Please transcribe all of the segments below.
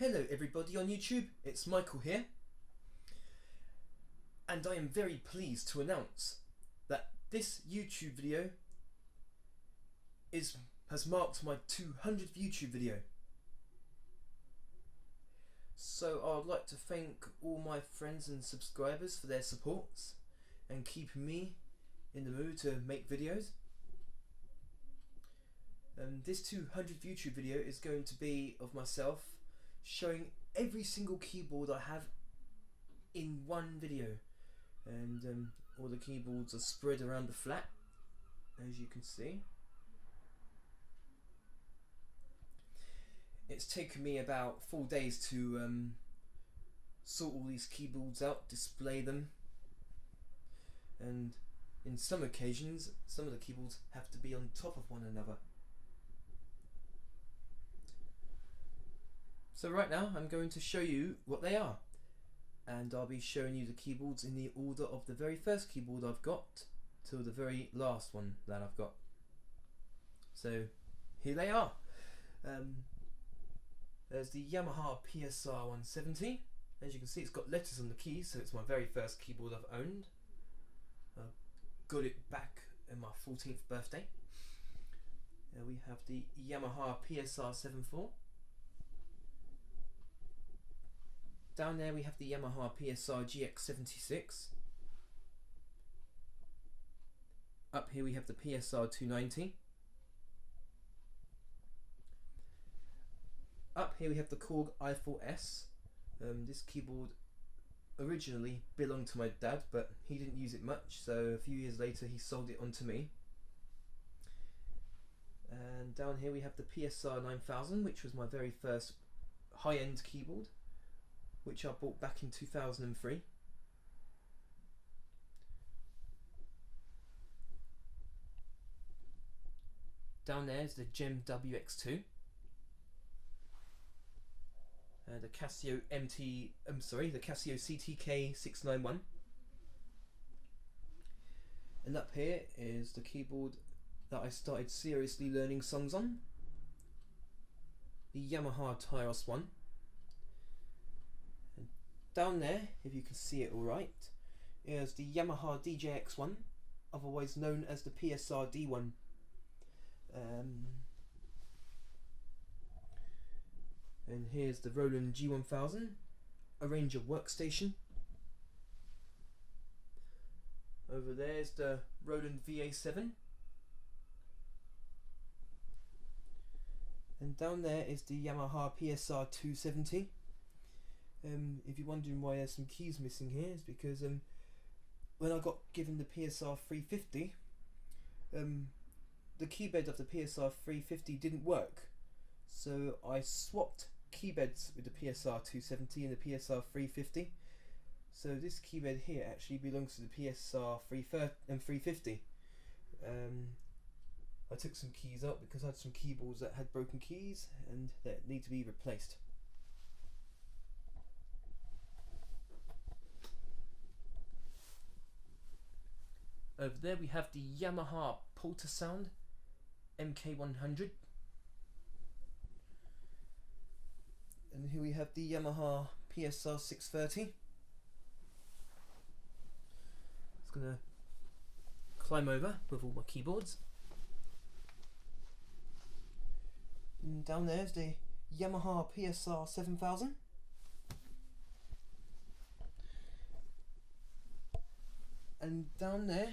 Hello everybody on YouTube, it's Michael here, and I am very pleased to announce that this YouTube video has marked my 200th YouTube video. So I would like to thank all my friends and subscribers for their supports and keeping me in the mood to make videos. This 200th YouTube video is going to be of myself showing every single keyboard I have in one video, and all the keyboards are spread around the flat, as you can see. It's taken me about 4 days to sort all these keyboards out, display them, and in some occasions some of the keyboards have to be on top of one another. So right now I'm going to show you what they are, and I'll be showing you the keyboards in the order of the very first keyboard I've got till the very last one that I've got. So here they are. There's the Yamaha PSR 170. As you can see, it's got letters on the keys, so it's my very first keyboard I've owned. I got it back on my 14th birthday. We have the Yamaha PSR 74. Down there we have the Yamaha PSR GX76. Up here we have the PSR 290. Up here we have the Korg i4S. This keyboard originally belonged to my dad, but he didn't use it much, so a few years later he sold it on to me. And down here we have the PSR 9000, which was my very first high-end keyboard, which I bought back in 2003. Down there is the Gem WX2, the Casio the Casio CTK 691, and up here is the keyboard that I started seriously learning songs on, the Yamaha Tyros 1. Down there, if you can see it alright, is the Yamaha DJX1, otherwise known as the PSR D1. And here's the Roland G1000, Arranger workstation. Over there's the Roland VA7. And down there is the Yamaha PSR 270. If you're wondering why there's some keys missing here, it's because when I got given the PSR 350, the keybed of the PSR 350 didn't work, so I swapped keybeds with the PSR 270 and the PSR 350. So this keybed here actually belongs to the PSR 350. I took some keys out because I had some keyboards that had broken keys and that need to be replaced. Over there we have the Yamaha Portasound MK100, and here we have the Yamaha PSR 630. Just gonna climb over with all my keyboards. And down there's the Yamaha PSR 7000. And down there,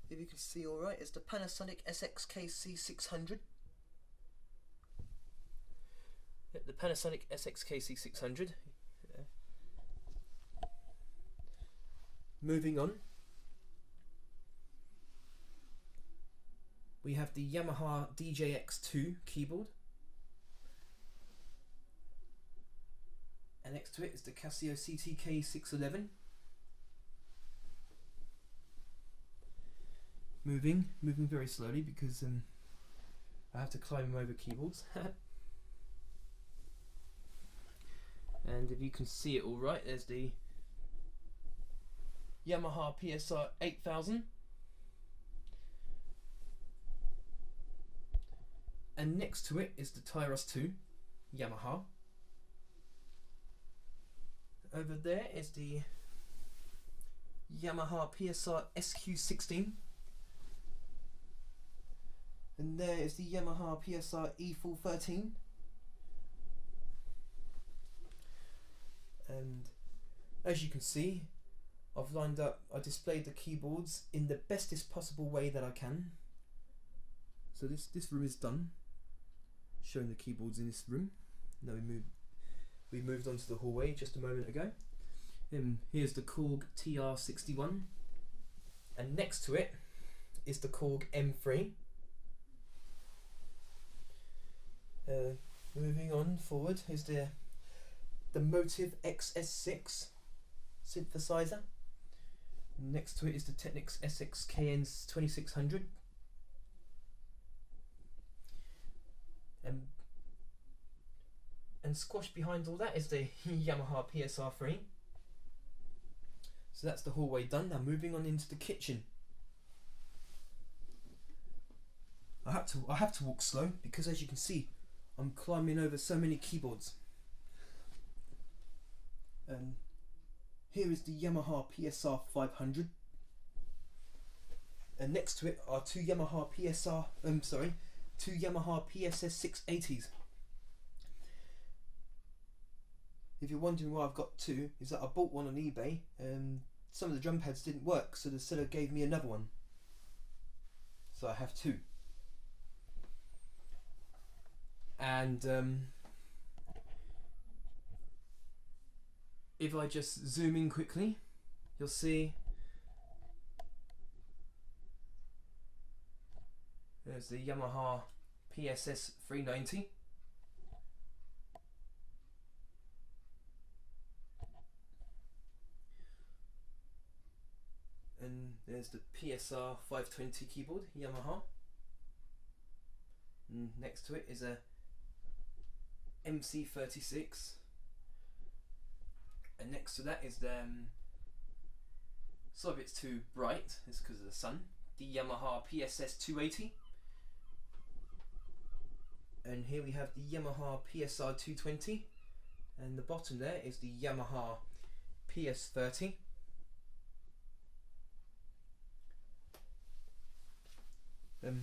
if you can see alright, is the Panasonic SXKC 600. Yep, the Panasonic SXKC 600. Yeah. Moving on, we have the Yamaha DJX2 keyboard. And next to it is the Casio CTK 611. Moving very slowly because I have to climb over keyboards. And if you can see it all right, there's the Yamaha PSR 8000, and next to it is the Tyros 2 Yamaha. over there is the Yamaha PSR SQ16, and there is the Yamaha PSR E413, and as you can see, I displayed the keyboards in the bestest possible way that I can. So this room is done, showing the keyboards in this room. Now we moved on to the hallway just a moment ago. Here's the Korg TR61, and next to it is the Korg M3. Moving on forward is the Motiv XS6 synthesizer. Next to it is the Technics SXKN 2600. And squashed behind all that is the Yamaha PSR3. So that's the hallway done. Now moving on into the kitchen. I have to walk slow because, as you can see, I'm climbing over so many keyboards. Here is the Yamaha PSR 500, and next to it are two Yamaha PSS 680s. If you're wondering why I've got two, is that I bought one on eBay and some of the drum pads didn't work, so the seller gave me another one. So I have two. And if I just zoom in quickly, you'll see there's the Yamaha PSS 390. And there's the PSR 520 keyboard, Yamaha. And next to it is a MC36. And next to that is the, sorry if it's too bright, it's because of the sun, the Yamaha PSS 280. And here we have the Yamaha PSR 220. And the bottom there is the Yamaha PS30.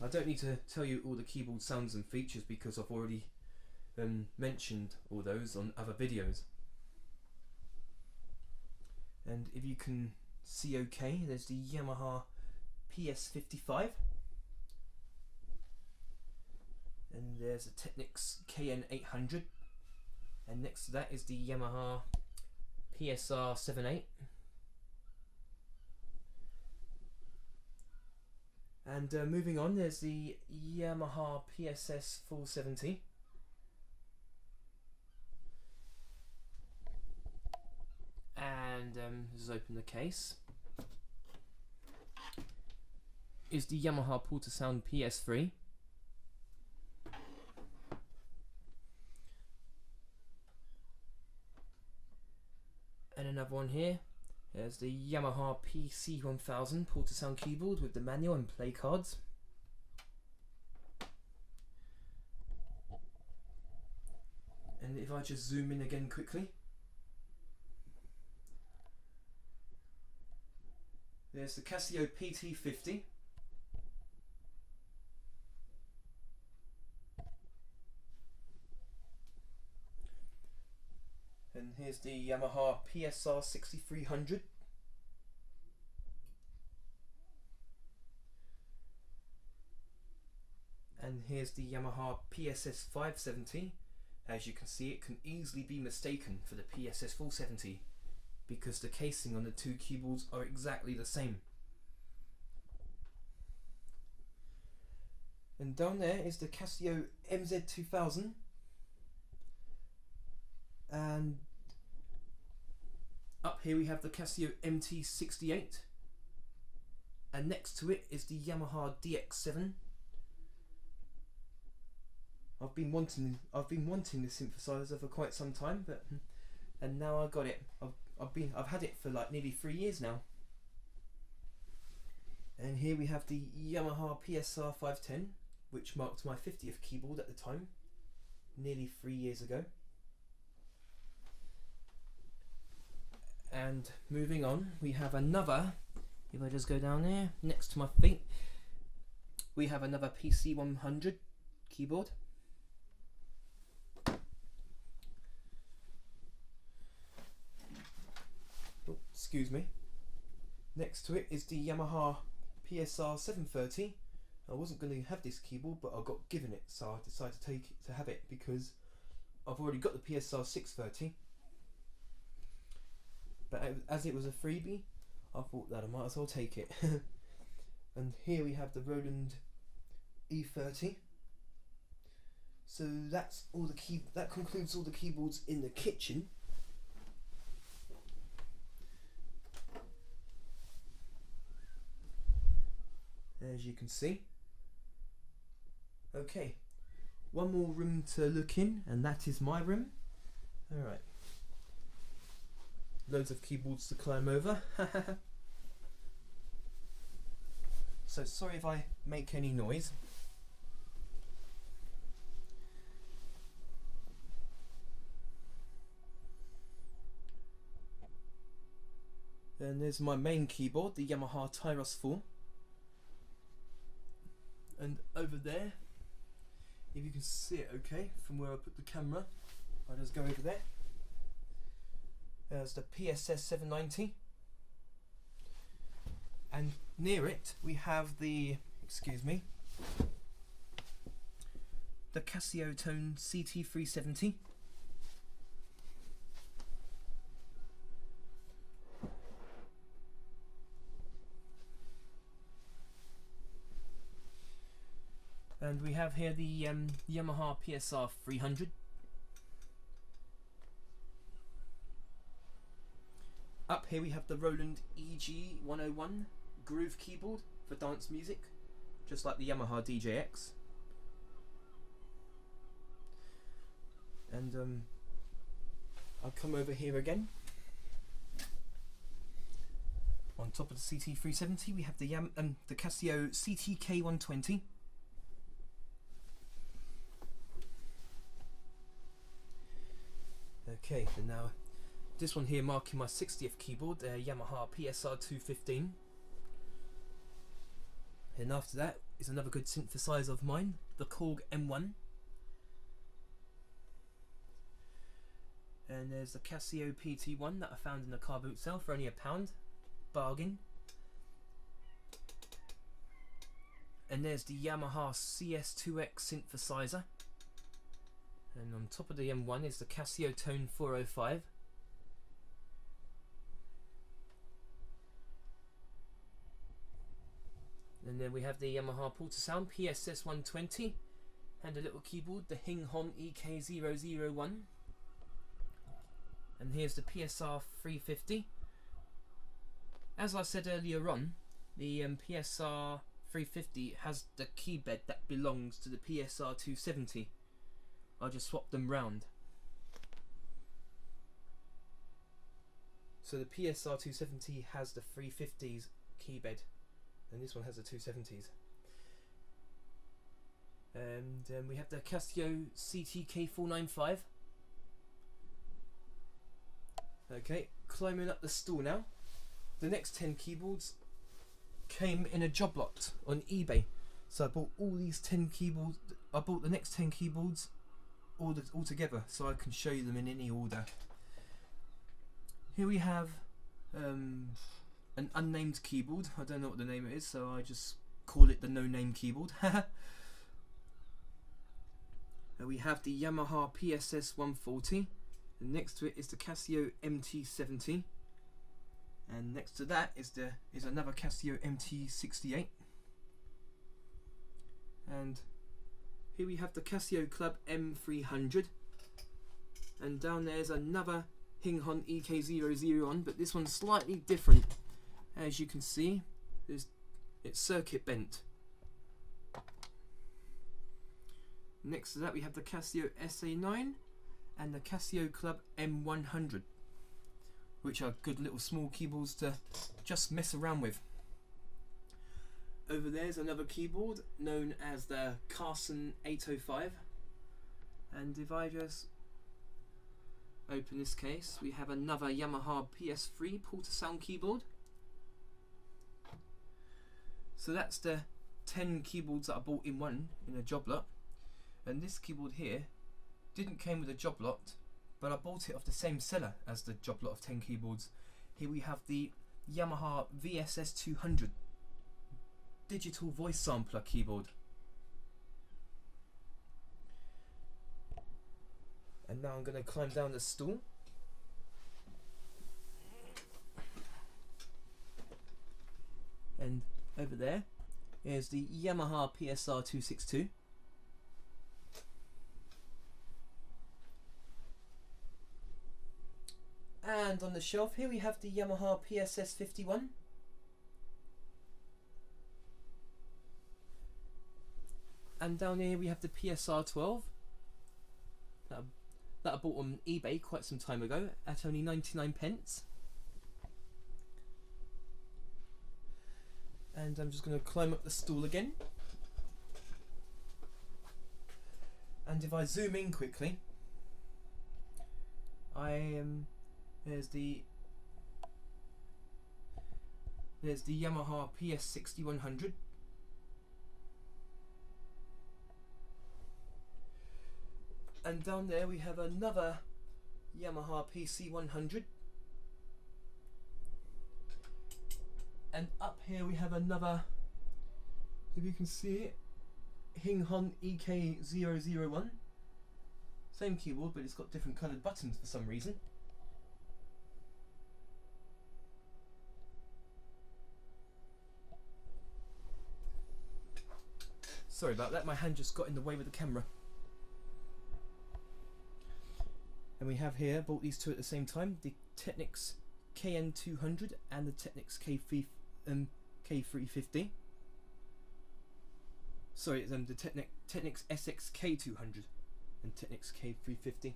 I don't need to tell you all the keyboard sounds and features because I've already mentioned all those on other videos. And if you can see okay, there's the Yamaha PS55, and there's a Technics KN800, and next to that is the Yamaha PSR 78. And moving on, there's the Yamaha PSS 470. And let's open the case. Is the Yamaha Porta Sound PS3. And another one here. There's the Yamaha PC1000 Porta Sound keyboard with the manual and play cards. And if I just zoom in again quickly, there's the Casio PT50. And here's the Yamaha PSR 6300. And here's the Yamaha PSS 570. As you can see, it can easily be mistaken for the PSS 470 because the casing on the two keyboards are exactly the same. And down there is the Casio MZ2000. And up here we have the Casio MT68, and next to it is the Yamaha DX7. I've been wanting this synthesizer for quite some time, and now I got it. I've had it for like nearly 3 years now. And here we have the Yamaha PSR 510, which marked my 50th keyboard at the time, nearly 3 years ago. And moving on, we have another, if I just go down there, next to my feet, we have another PC100 keyboard. Oh, excuse me. Next to it is the Yamaha PSR 730. I wasn't going to have this keyboard, but I got given it, so I decided to have it because I've already got the PSR 630. But as it was a freebie, I thought that I might as well take it. And here we have the Roland E30. So that's all that concludes all the keyboards in the kitchen. As you can see. Okay, one more room to look in, and that is my room. Alright. Loads of keyboards to climb over. So sorry if I make any noise. And there's my main keyboard, the Yamaha Tyros 4. And over there, if you can see it okay from where I put the camera, I'll just go over there. There's the PSS 790. And near it we have the, excuse me, the Casio Tone CT370. And we have here the Yamaha PSR 300. Up here we have the Roland EG101 groove keyboard for dance music, just like the Yamaha DJX. And I'll come over here again. On top of the CT370 we have the Casio CTK120. Okay, and now this one here marking my 60th keyboard, the Yamaha PSR 215. And after that is another good synthesizer of mine, the Korg M1. And there's the Casio PT1 that I found in a car boot sale for only £1, bargain. And there's the Yamaha CS2X synthesizer. And on top of the M1 is the Casio Tone 405. And then we have the Yamaha Portasound PSS 120 and a little keyboard, the Hinghon EK001. And here's the PSR 350. As I said earlier on, the PSR 350 has the key bed that belongs to the PSR 270. I just swapped them round. So the PSR 270 has the 350's key bed, and this one has the 270's. And we have the Casio CTK495. Okay, climbing up the stool now. The next 10 keyboards came in a job lot on eBay. So I bought all these 10 keyboards. I bought the next 10 keyboards all together so I can show you them in any order. Here we have an unnamed keyboard. I don't know what the name it is, so I just call it the no name keyboard. We have the Yamaha PSS 140, and next to it is the Casio MT70, and next to that is another Casio MT68, and here we have the Casio Club M300, and down there is another Hinghon EK001, but this one's slightly different. As you can see, it's circuit bent. Next to that we have the Casio SA9 and the Casio Club M100, which are good little small keyboards to just mess around with. Over there's another keyboard known as the Carson 805, and if I just open this case, we have another Yamaha PS3 Porta-Sound keyboard. So that's the 10 keyboards that I bought in a job lot. And this keyboard here didn't came with a job lot, but I bought it off the same seller as the job lot of 10 keyboards. Here we have the Yamaha VSS 200 digital voice sampler keyboard. And now I'm going to climb down the stool. And over there is the Yamaha PSR 262. And on the shelf here we have the Yamaha PSS 51. And down here we have the PSR 12. That I bought on eBay quite some time ago at only 99 pence. And I'm just going to climb up the stool again. And if I zoom in quickly, there's the Yamaha PS 6100. And down there we have another Yamaha PC 100. And up here we have another, if you can see it, Hinghon EK001. Same keyboard, but it's got different coloured buttons for some reason. Sorry about that, my hand just got in the way with the camera. And we have here, bought these two at the same time, the Technics KN200 and the Technics K350. Sorry, the Technics SX K200 and Technics K350.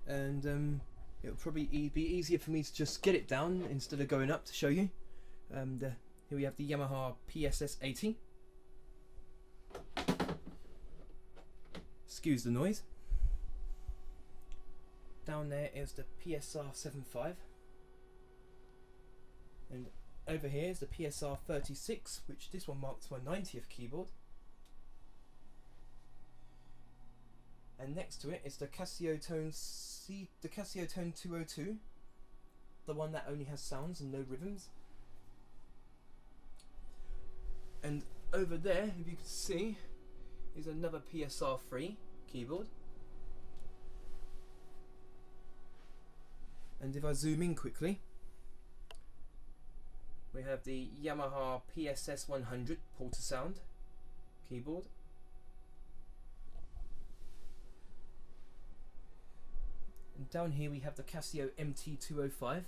And it'll probably be easier for me to just get it down instead of going up to show you. Here we have the Yamaha PSS 80. Excuse the noise. Down there is the PSR 75. And over here is the PSR 36, which this one marks my 90th keyboard. And next to it is the Casio Tone 202, the one that only has sounds and no rhythms. And over there, if you can see, is another PSR 3 keyboard. And if I zoom in quickly, we have the Yamaha PSS 100 Porta-Sound keyboard. And down here we have the Casio MT205.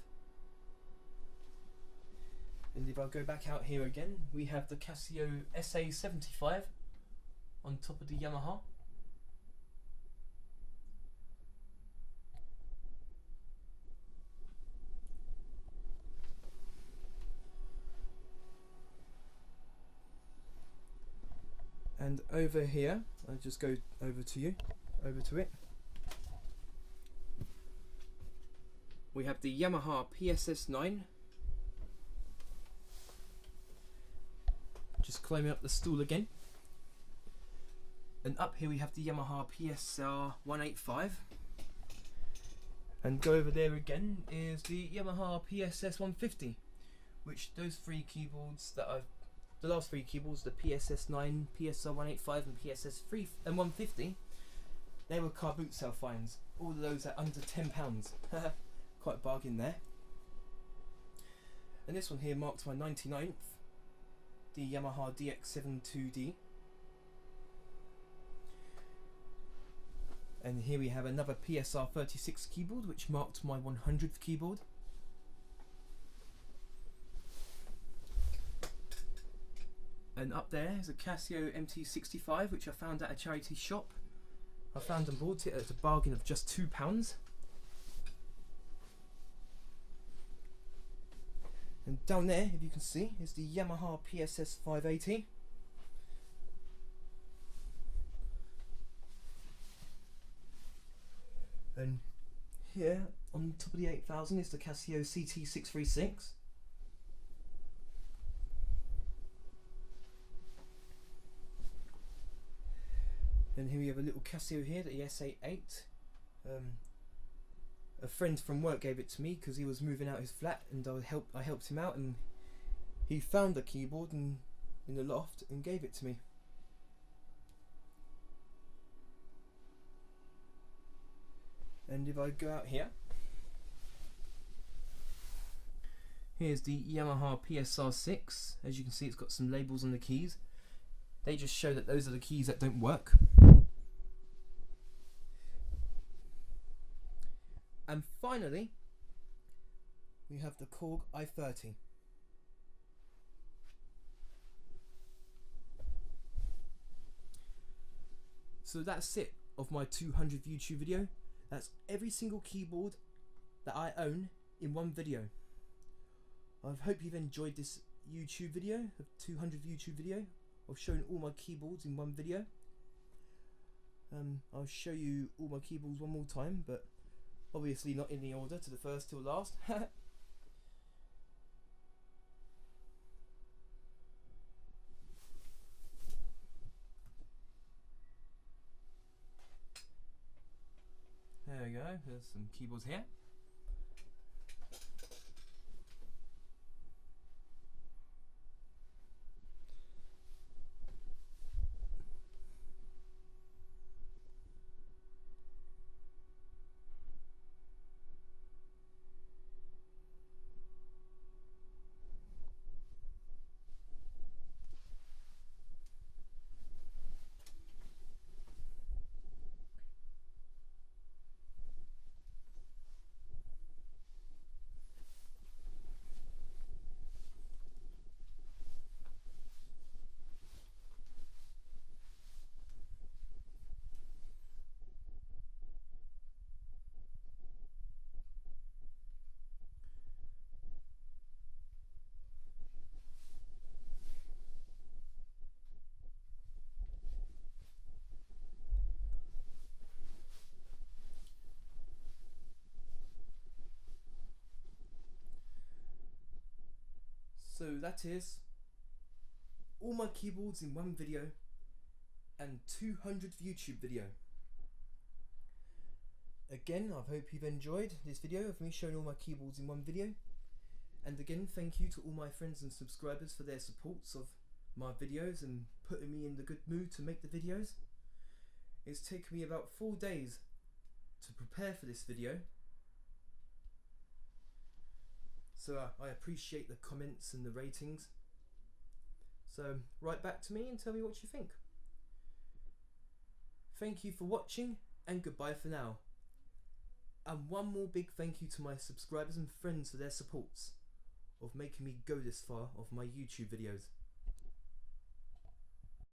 And if I go back out here again, we have the Casio SA75 on top of the Yamaha. And over here, I'll just go over to it. We have the Yamaha PSS 9. Just climbing up the stool again. And up here we have the Yamaha PSR 185. And go over there again is the Yamaha PSS 150, which those three keyboards that the last three keyboards, the PSS 9, PSR 185 and PSS 3 and 150, they were car boot sale finds. All of those at under £10. Quite a bargain there. And this one here marks my 99th, the Yamaha DX72D. And here we have another PSR 36 keyboard, which marked my 100th keyboard. And up there is a Casio MT65, which I found at a charity shop. I found and bought it at a bargain of just £2. And down there, if you can see, is the Yamaha PSS 580. And here on top of the 8000 is the Casio CT636. And here we have a little Casio here, the ES88. A friend from work gave it to me because he was moving out his flat, and I helped him out, and he found the keyboard in the loft and gave it to me. And if I go out here, here's the Yamaha PSR6. As you can see, it's got some labels on the keys. They just show that those are the keys that don't work. And finally, we have the Korg i30. So that's it of my 200th YouTube video. That's every single keyboard that I own in one video. I hope you've enjoyed this YouTube video, the 200th YouTube video of showing all my keyboards in one video. I'll show you all my keyboards one more time, but obviously not in the order, to the first till last. There we go, there's some keyboards here. So that is all my keyboards in one video and 200th YouTube video. Again, I hope you've enjoyed this video of me showing all my keyboards in one video. And again, thank you to all my friends and subscribers for their supports of my videos and putting me in the good mood to make the videos. It's taken me about 4 days to prepare for this video. So I appreciate the comments and the ratings. So write back to me and tell me what you think. Thank you for watching, and goodbye for now. And one more big thank you to my subscribers and friends for their supports of making me go this far of my YouTube videos.